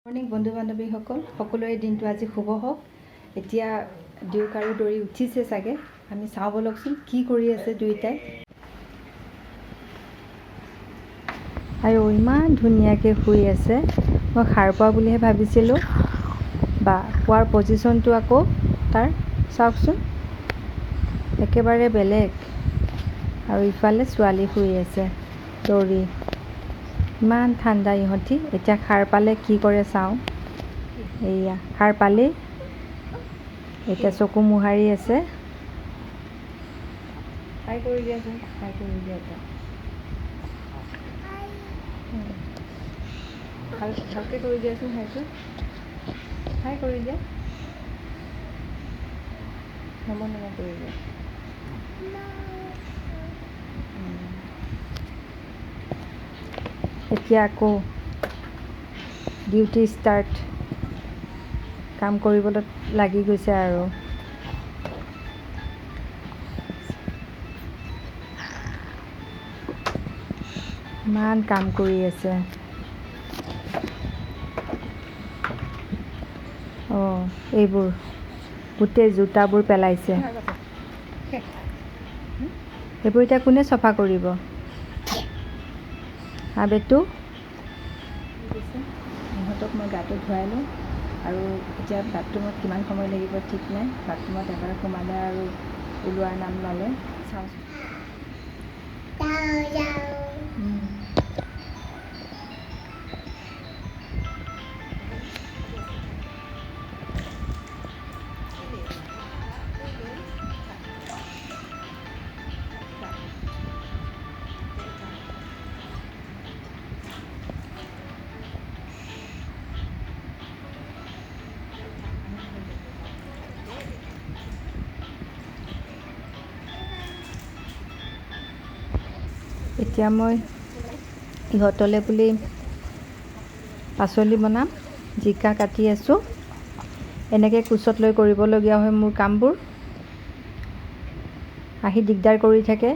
Morning বন্ধু বান্ধৱীসকল, সকলোৰে দিনটো আজি শুভ হওক। এতিয়া দিউক আৰু দৌৰি উঠিছে চাগে, আমি চাওঁ বলকচোন কি কৰি আছে দুইটাই। আৰু ইমান ধুনীয়াকৈ শুই আছে, মই সাৰ পোৱা বুলিহে ভাবিছিলোঁ। বা শুৱাৰ পজিশ্যনটো আকৌ তাৰ চাওকচোন, একেবাৰে বেলেগ। আৰু ইফালে ছোৱালী শুই আছে দৌৰি। ইমান ঠাণ্ডা ইহঁতি। এতিয়া সাৰ পালে কি কৰে চাওঁ। এইয়া সাৰ পালেই এতিয়া চকু মোহাৰি আছে। হাই কৰি দিয়াচোন, হাই কৰি দিয়া এটা। ভালকৈ কৰি দিয়াচোন হাইটো, হাই কৰি দিয়া। নমো নমো কৰি দিয়া। এতিয়া আকৌ ডিউটি ষ্টাৰ্ট, কাম কৰিবলৈ লাগি গৈছে আৰু। ইমান কাম কৰি আছে। এইবোৰ গোটেই জোতাবোৰ পেলাইছে। এইবোৰ এতিয়া কোনে চফা কৰিব? বেটু ইহঁতক মই গাটো ধুৱাই লওঁ। আৰু এতিয়া বাথৰুমত কিমান সময় লাগিব ঠিক নাই। বাথৰুমত এবাৰ সোমালে আৰু ওলোৱাৰ নাম ল'লে। চাওঁচোন। এতিয়া মই ইহঁতলৈ বুলি পাচলি বনাম। জিকা কাটি আছোঁ। এনেকৈ কোচত লৈ কৰিবলগীয়া হয় মোৰ কামবোৰ। আহি দিগদাৰ কৰি থাকে।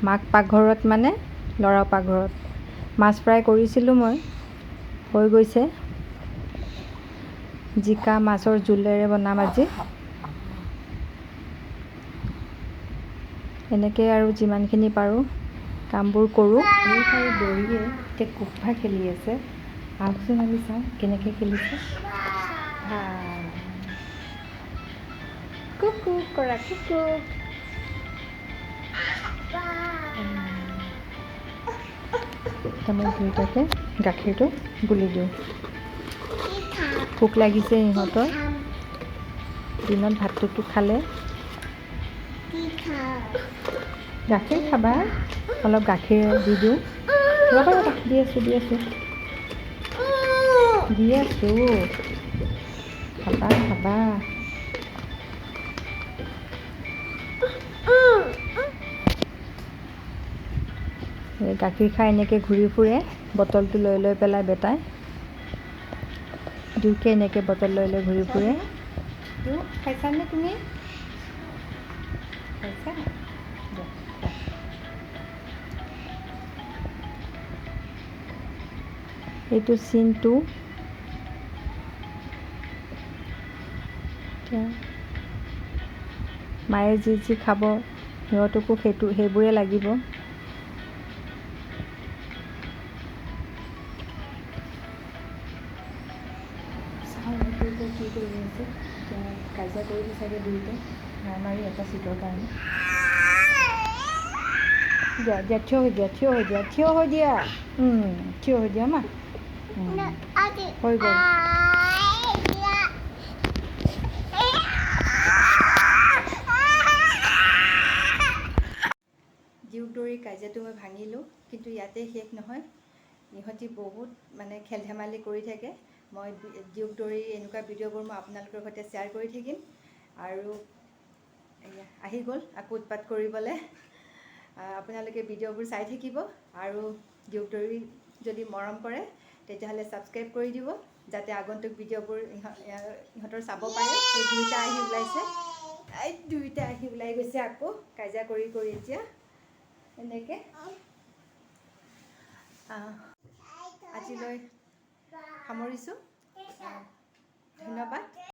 মাক পাকঘৰত মানে ল'ৰা পাকঘৰত। মাছ ফ্ৰাই কৰিছিলোঁ মই, হৈ গৈছে। জিকা মাছৰ জোলেৰে বনাম আজি। এনেকৈ আৰু যিমানখিনি পাৰোঁ কামবোৰ কৰোঁ। আৰু দৌৰিয়ে এতিয়া কুফা খেলি আছে। আহকচোন আমি চাওঁ কেনেকৈ খেলিছে। কুকু কৰা কুকু। মই দুয়োটাকে গাখীৰটো গুলি দিওঁ। ভোক লাগিছে ইহঁতৰ। দিনত ভাতটোতো খালে। গাখীৰ খাবা? অলপ গাখীৰ দি দিওঁ। ৰ'বা ৰ'বা, দি আছোঁ খাবা খাবা। গাখীৰ খাই এনেকৈ ঘূৰি ফুৰে, বটলটো লৈ লৈ পেলাই বেটাই। দিউকে এনেকৈ বটল লৈ লৈ ঘূৰি ফুৰে। দিউ খাইছানে তুমি? খাইছা? এইটো চিনটো মায়ে যি যি খাব সিহঁতকো সেইবোৰে লাগিব। কি কৰি আছে? কাজিয়া কৰিছে চাগে দুয়োটাই, মাৰি এটা চিটৰ কাৰণে। দিয়া থিয় হৈ দিয়া মা। হৈ গ'ল। দিউক দৌৰি কাজিয়াটো মই ভাঙিলোঁ, কিন্তু ইয়াতে শেষ নহয়। ইহঁতি বহুত মানে খেল ধেমালি কৰি থাকে। মই দিউক দৌৰি এনেকুৱা ভিডিঅ'বোৰ মই আপোনালোকৰ সৈতে শ্বেয়াৰ কৰি থাকিম। আৰু আহি গ'ল আকৌ উৎপাত কৰিবলৈ। আপোনালোকে ভিডিঅ'বোৰ চাই থাকিব। আৰু দিউক দৌৰি যদি মৰম কৰে তেতিয়াহ'লে ছাবস্ক্ৰাইব কৰি দিব, যাতে আগন্তুক ভিডিঅ'বোৰ ইহঁতৰ চাব পাৰে। এই দুইটা আহি ওলাই গৈছে আকৌ কাজিয়া কৰি কৰি। এতিয়া এনেকৈ আজিলৈ সামৰিছোঁ। আহ,